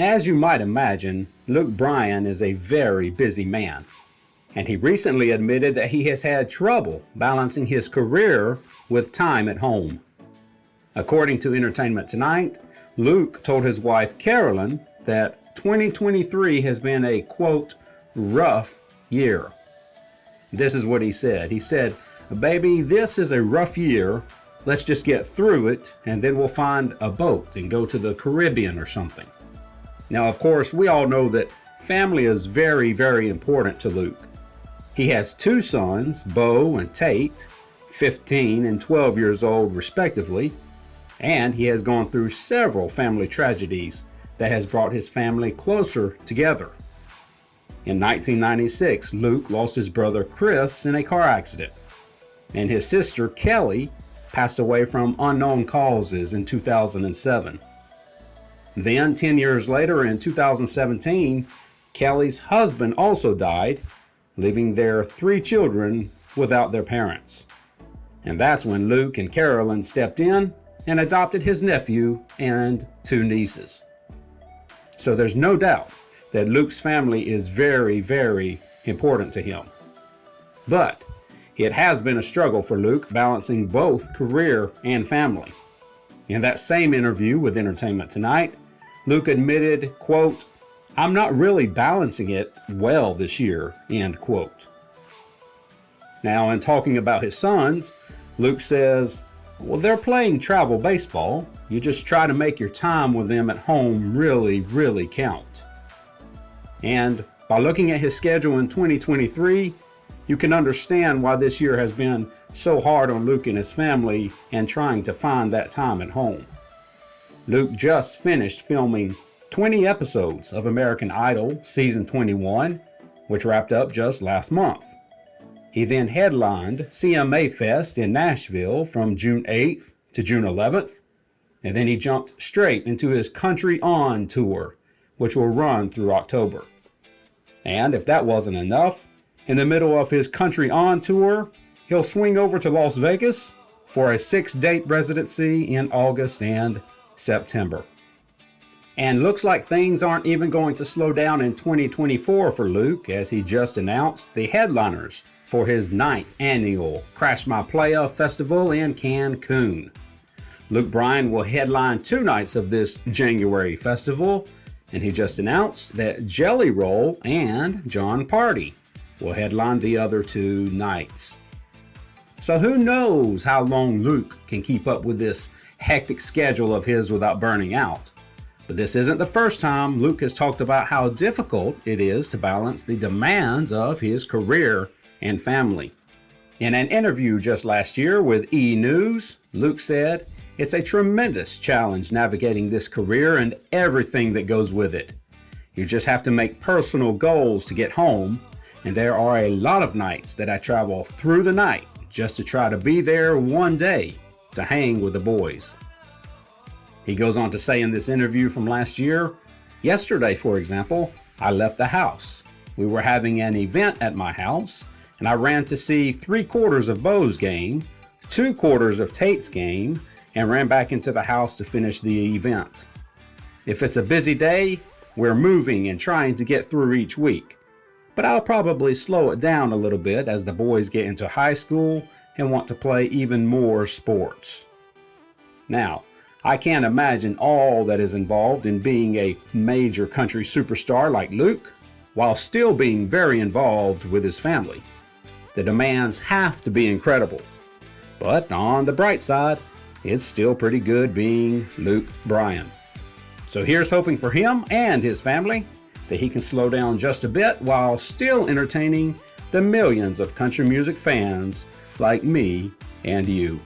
As you might imagine, Luke Bryan is a very busy man, and he recently admitted that he has had trouble balancing his career with time at home. According to Entertainment Tonight, Luke told his wife Carolyn that 2023 has been a, quote, rough year. This is what he said. He said, "Baby, this is a rough year. Let's just get through it, and then we'll find a boat and go to the Caribbean or something." Now, of course, we all know that family is very, very important to Luke. He has two sons, Bo and Tate, 15 and 12 years old respectively, and he has gone through several family tragedies that has brought his family closer together. In 1996, Luke lost his brother Chris in a car accident, and his sister Kelly passed away from unknown causes in 2007. Then, 10 years later in 2017, Kelly's husband also died, leaving their 3 children without their parents. And that's when Luke and Carolyn stepped in and adopted his nephew and 2 nieces. So there's no doubt that Luke's family is very, very important to him. But it has been a struggle for Luke balancing both career and family. In that same interview with Entertainment Tonight, Luke admitted, quote, "I'm not really balancing it well this year," end quote. Now, in talking about his sons, Luke says, "Well, they're playing travel baseball. You just try to make your time with them at home really, really count." And by looking at his schedule in 2023, you can understand why this year has been so hard on Luke and his family and trying to find that time at home. Luke just finished filming 20 episodes of American Idol Season 21, which wrapped up just last month. He then headlined CMA Fest in Nashville from June 8th to June 11th, and then he jumped straight into his Country On tour, which will run through October. And if that wasn't enough, in the middle of his Country On tour, he'll swing over to Las Vegas for a 6-date residency in August and September. And looks like things aren't even going to slow down in 2024 for Luke, as he just announced the headliners for his 9th annual Crash My Playa Festival in Cancun. Luke Bryan will headline 2 nights of this January festival, and he just announced that Jelly Roll and John Party will headline the other 2 nights. So who knows how long Luke can keep up with this hectic schedule of his without burning out. But this isn't the first time Luke has talked about how difficult it is to balance the demands of his career and family. In an interview just last year with E! News, Luke said, "It's a tremendous challenge navigating this career and everything that goes with it. You just have to make personal goals to get home, and there are a lot of nights that I travel through the night just to try to be there one day to hang with the boys." He goes on to say in this interview from last year, "Yesterday, for example, I left the house. We were having an event at my house, and I ran to see 3/4 of Bo's game, 2/4 of Tate's game, and ran back into the house to finish the event. If it's a busy day, we're moving and trying to get through each week. But I'll probably slow it down a little bit as the boys get into high school and want to play even more sports." Now, I can't imagine all that is involved in being a major country superstar like Luke, while still being very involved with his family. The demands have to be incredible. But on the bright side, it's still pretty good being Luke Bryan. So here's hoping for him and his family that he can slow down just a bit while still entertaining the millions of country music fans like me and you.